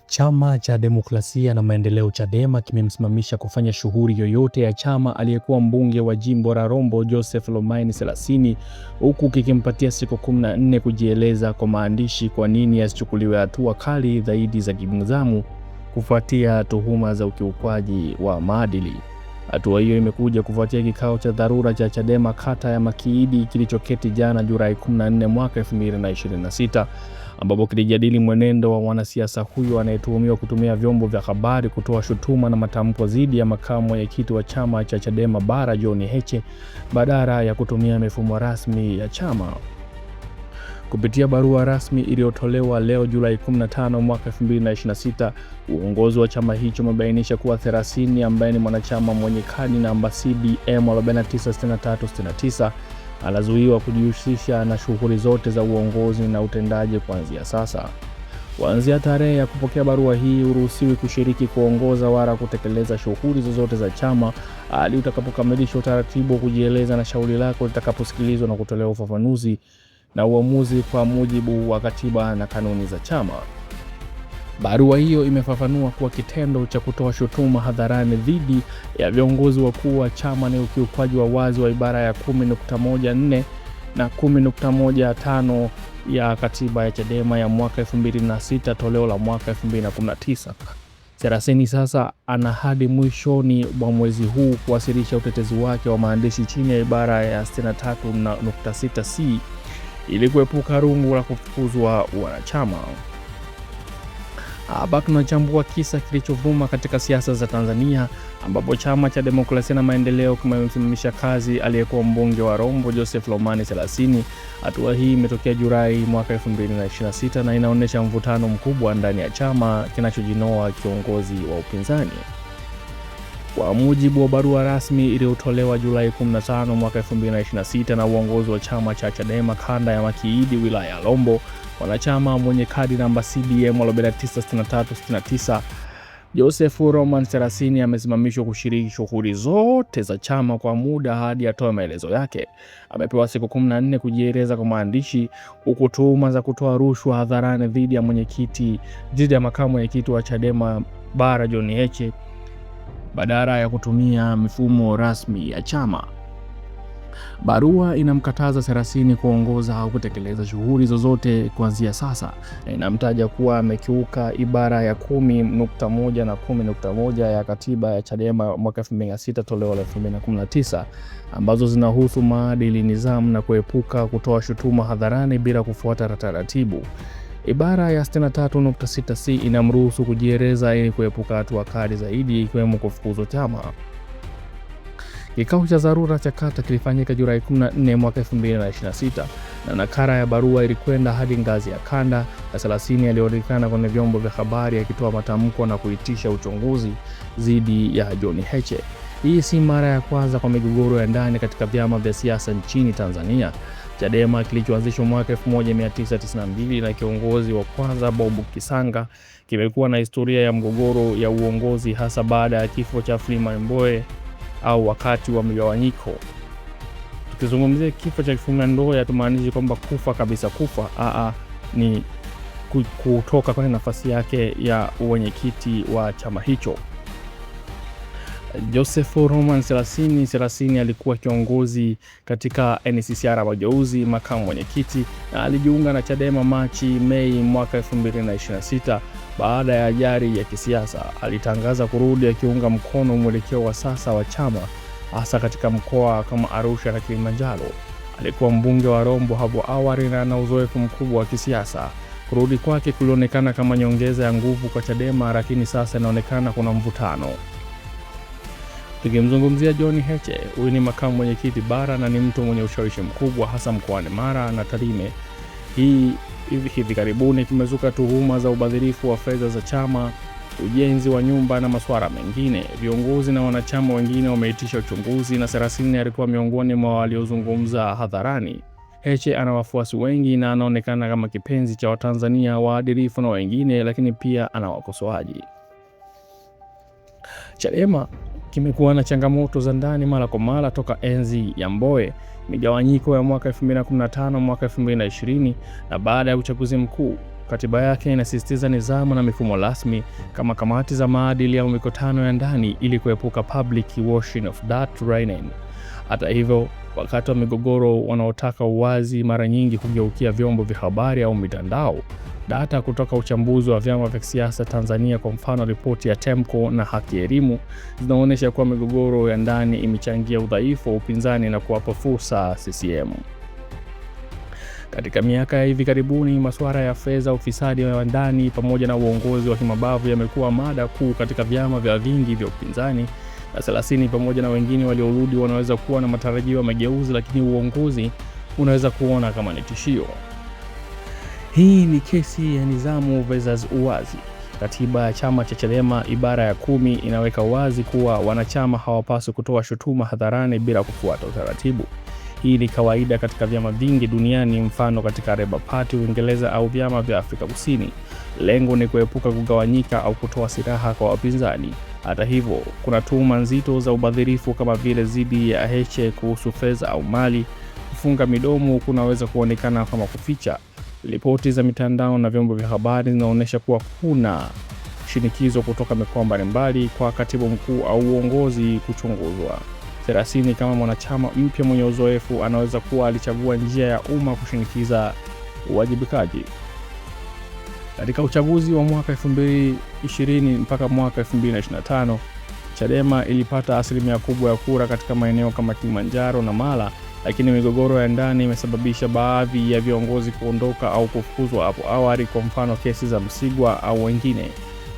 Chama cha Demokrasia na Maendeleo Chadema kimemsimamisha kufanya shughuli yoyote ya chama aliyekuwa mbunge wa jimbo la Rombo Joseph Romain Selasini, huku kikimpatia siku 14 kujieleza kwa maandishi kwa nini asichukuliwe hatua kali zaidi za kinidhamu kufuatia tuhuma za ukiukwaji wa maadili. Hatua hiyo imekuja kufuatia kikao cha dharura cha Chadema kata ya Makiidi kilichoketi jana Julai 14 mwaka 2026, ambapo kilijadili mwenendo wa mwanasiasa huyo anayetuhumiwa kutumia vyombo vya habari kutoa shutuma na matamko dhidi ya makamu mwenyekiti wa chama cha Chadema Bara John Heche badala ya kutumia mifumo rasmi ya chama. Kupitia barua rasmi iliyotolewa leo Julai 15 mwaka 2026, uongozi wa chama hicho umebainisha kuwa Selasini, ambaye ni mwanachama mwenye kadi namba CDM 496369, anazuiwa kujihusisha na shughuli zote za uongozi na utendaji kuanzia sasa. Kuanzia tarehe ya kupokea barua hii, huruhusiwi kushiriki, kuongoza wala kutekeleza shughuli zozote za chama hadi utakapokamilisha utaratibu wa kujieleza na shauri lako litakaposikilizwa na kutolewa ufafanuzi na uamuzi kwa mujibu wa katiba na kanuni za chama. Barua hiyo imefafanua kuwa kitendo cha kutoa shutuma hadharani dhidi ya viongozi wakuu wa chama ni ukiukwaji wa wazi wa ibara ya 10.14 na 10.15 ya katiba ya Chadema ya mwaka 2006 toleo la mwaka 2019. Selasini sasa ana hadi mwishoni mwa mwezi huu kuwasilisha utetezi wake wa maandishi chini ya ibara ya 63.6C ili kuepuka rungu la kufukuzwa wanachama. Hapa tunachambua kisa kilichovuma katika siasa za Tanzania, ambapo chama cha Demokrasia na Maendeleo kimemsimamisha kazi aliyekuwa mbunge wa Rombo Joseph Romain Selasini. Hatua hii imetokea Julai mwaka 2026 na inaonyesha mvutano mkubwa ndani ya chama kinachojinoa kiongozi wa upinzani. Kwa mujibu wa barua rasmi iliyotolewa Julai 15 mwaka 2026 na uongozi wa chama cha Chadema kanda ya Makiidi wilaya ya Rombo, wanachama mwenye kadi namba CDM 496369 Joseph Romain Selasini amesimamishwa kushiriki shughuli zote za chama kwa muda hadi atoe maelezo yake. Amepewa siku 14 kujieleza kwa maandishi, huku tuhuma za kutoa rushwa hadharani dhidi ya makamu mwenyekiti wa Chadema Bara John Heche badala ya kutumia mifumo rasmi ya chama. Barua inamkataza Selasini kuongoza au kutekeleza shughuli zozote kuanzia sasa, na inamtaja kuwa amekiuka ibara ya 10.1 na 10.1 ya katiba ya Chadema mwaka 2006 toleo la 2019, ambazo zinahusu maadili, nidhamu na kuepuka kutoa shutuma hadharani bila kufuata taratibu. Ibara ya 63.6C inamruhusu kujieleza ili kuepuka hatua kali zaidi, ikiwemo kufukuzwa chama. Kikao cha dharura cha kata kilifanyika Julai 14 mwaka 2026 na nakala ya barua ilikwenda hadi ngazi ya kanda, na Selasini alionekana kwenye vyombo vya habari akitoa matamko na kuitisha uchunguzi dhidi ya John Heche. Hii si mara ya kwanza kwa migogoro ya ndani katika vyama vya siasa nchini Tanzania. Chadema kilichoanzishwa mwaka 1992 na kiongozi wa kwanza Bob Kisanga kimekuwa na historia ya mgogoro ya uongozi, hasa baada ya kifo cha Freeman Mbowe au wakati wa mgawanyiko. Tukizungumzia kifo cha Freeman Mbowe, hatumaanishi kwamba kufa kabisa ni kutoka kwenye nafasi yake ya uwenyekiti wa chama hicho. Joseph Romain Selasini alikuwa kiongozi katika NCCR Mageuzi, makamu mwenyekiti, na alijiunga na Chadema Mei mwaka 2026 baada ya ajali ya kisiasa. Alitangaza kurudi akiunga mkono mwelekeo wa sasa wa chama, hasa katika mkoa kama Arusha na Kilimanjaro. Alikuwa mbunge wa Rombo hapo awali na ana uzoefu mkubwa wa kisiasa. Kurudi kwake kulionekana kama nyongeza ya nguvu kwa Chadema, lakini sasa inaonekana kuna mvutano. Tukimzungumzia John Heche, huyu ni makamu mwenyekiti bara na ni mtu mwenye ushawishi mkubwa hasa mkoani Mara na Tarime. Hivi karibuni kimezuka tuhuma za ubadhirifu wa fedha za chama, ujenzi wa nyumba na masuala mengine. Viongozi na wanachama wengine wameitisha uchunguzi na Selasini alikuwa miongoni mwa waliozungumza hadharani. Heche ana wafuasi wengi na anaonekana kama kipenzi cha Watanzania waadilifu na wengine, lakini pia ana wakosoaji. Chadema kimekuwa na changamoto za ndani mara kwa mara toka enzi ya Mbowe, migawanyiko ya mwaka 2015 mwaka 2020 na baada ya uchaguzi mkuu. Katiba yake inasisitiza nidhamu na mifumo rasmi kama kamati za maadili au mikutano ya ndani ili kuepuka public washing of that rhino. Hata hivyo, wakati wa migogoro, wanaotaka uwazi mara nyingi hugeukia vyombo vya habari au mitandao. Data kutoka uchambuzi wa vyama vya siasa Tanzania, kwa mfano ripoti ya Temco na Haki Elimu, zinaonyesha kuwa migogoro ya ndani imechangia udhaifu wa upinzani na kuwapa fursa CCM. Katika miaka ya hivi karibuni, masuala ya fedha, ufisadi wa ndani pamoja na uongozi wa kimabavu yamekuwa mada kuu katika vyama vya vingi vya upinzani. Na 30 pamoja na wengine waliorudi wanaweza kuwa na matarajio ya mageuzi, lakini uongozi unaweza kuona kama ni tishio. Hii ni kesi ya nidhamu versus uwazi. Katiba ya chama cha Chadema ibara ya 10 inaweka wazi kuwa wanachama hawapaswi kutoa shutuma hadharani bila kufuata utaratibu. Hii ni kawaida katika vyama vingi duniani, mfano katika Labour Party Uingereza au vyama vya Afrika Kusini. Lengo ni kuepuka kugawanyika au kutoa silaha kwa wapinzani. Hata hivyo, kuna tuhuma nzito za ubadhirifu kama vile dhidi ya Heche kuhusu fedha au mali. Kufunga midomo kunaweza kuonekana kama kuficha. Ripoti za mitandao na vyombo vya habari zinaonyesha kuwa kuna shinikizo kutoka mikoa mbalimbali kwa katibu mkuu au uongozi kuchunguzwa. 30 kama mwanachama mpya mwenye uzoefu anaweza kuwa alichagua njia ya umma kushinikiza uwajibikaji. Katika uchaguzi wa mwaka 2020 mpaka mwaka 2025, Chadema ilipata asilimia kubwa ya kura katika maeneo kama Kilimanjaro na Mara, lakini migogoro ya ndani imesababisha baadhi ya viongozi kuondoka au kufukuzwa hapo awali, kwa mfano kesi za Msigwa au wengine.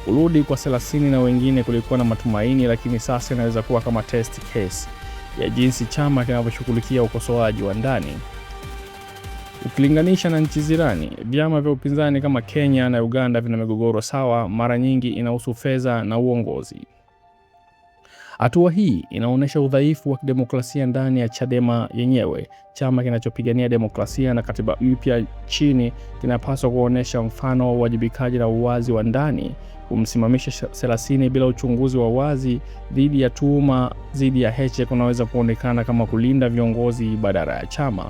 Kurudi kwa 30 na wengine kulikuwa na matumaini, lakini sasa inaweza kuwa kama test case ya jinsi chama kinavyoshughulikia ukosoaji wa ndani. Ukilinganisha na nchi jirani, vyama vya upinzani kama Kenya na Uganda vina migogoro sawa, mara nyingi inahusu fedha na uongozi. Hatua hii inaonyesha udhaifu wa demokrasia ndani ya Chadema yenyewe. Chama kinachopigania demokrasia na katiba mpya chini kinapaswa kuonyesha mfano wa uwajibikaji na uwazi wa ndani. Kumsimamisha 30 bila uchunguzi wa wazi dhidi ya tuhuma dhidi ya Heche kunaweza kuonekana kama kulinda viongozi badala ya chama.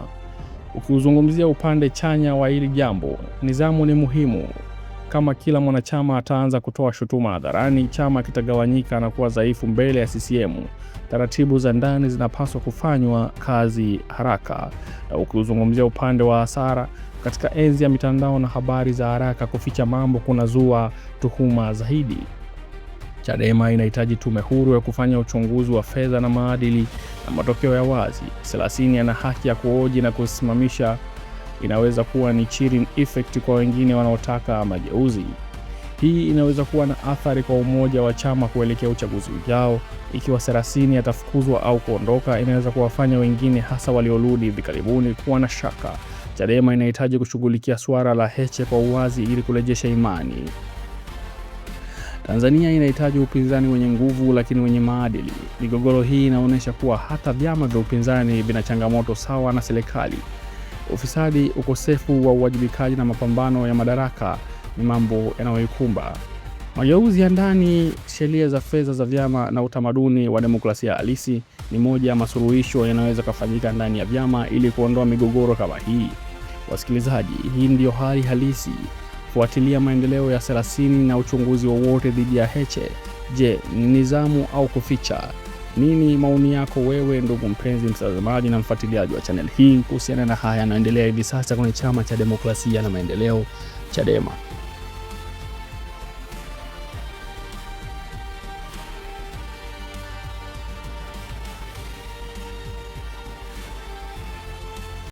Ukiuzungumzia upande chanya wa hili jambo, nidhamu ni muhimu. Kama kila mwanachama ataanza kutoa shutuma hadharani, chama kitagawanyika na kuwa dhaifu mbele ya CCM. Taratibu za ndani zinapaswa kufanywa kazi haraka. Na ukiuzungumzia upande wa hasara, katika enzi ya mitandao na habari za haraka, kuficha mambo kunazua tuhuma zaidi. Chadema inahitaji tume huru ya kufanya uchunguzi wa fedha na maadili na matokeo ya wazi. 30 ana haki ya kuhoji na kusimamisha. Inaweza kuwa ni chilling effect kwa wengine wanaotaka mageuzi. Hii inaweza kuwa na athari kwa umoja wa chama kuelekea uchaguzi ujao. Ikiwa 30 atafukuzwa au kuondoka, inaweza kuwafanya wengine, hasa waliorudi hivi karibuni, kuwa na shaka. Chadema inahitaji kushughulikia suala la Heche kwa uwazi ili kurejesha imani. Tanzania inahitaji upinzani wenye nguvu lakini wenye maadili. Migogoro hii inaonyesha kuwa hata vyama vya upinzani vina changamoto sawa na serikali. Ufisadi, ukosefu wa uwajibikaji na mapambano ya madaraka ni mambo yanayoikumba. Mageuzi ya ndani, sheria za fedha za vyama na utamaduni wa demokrasia halisi ni moja ya masuluhisho yanayoweza kufanyika ndani ya vyama ili kuondoa migogoro kama hii. Wasikilizaji, hii ndio hali halisi. Fuatilia maendeleo ya 30 na uchunguzi wowote dhidi ya Heche. Je, ni nidhamu au kuficha? Nini maoni yako wewe, ndugu mpenzi mtazamaji na mfuatiliaji wa channel hii kuhusiana na haya yanaendelea hivi sasa kwenye chama cha demokrasia na maendeleo Chadema?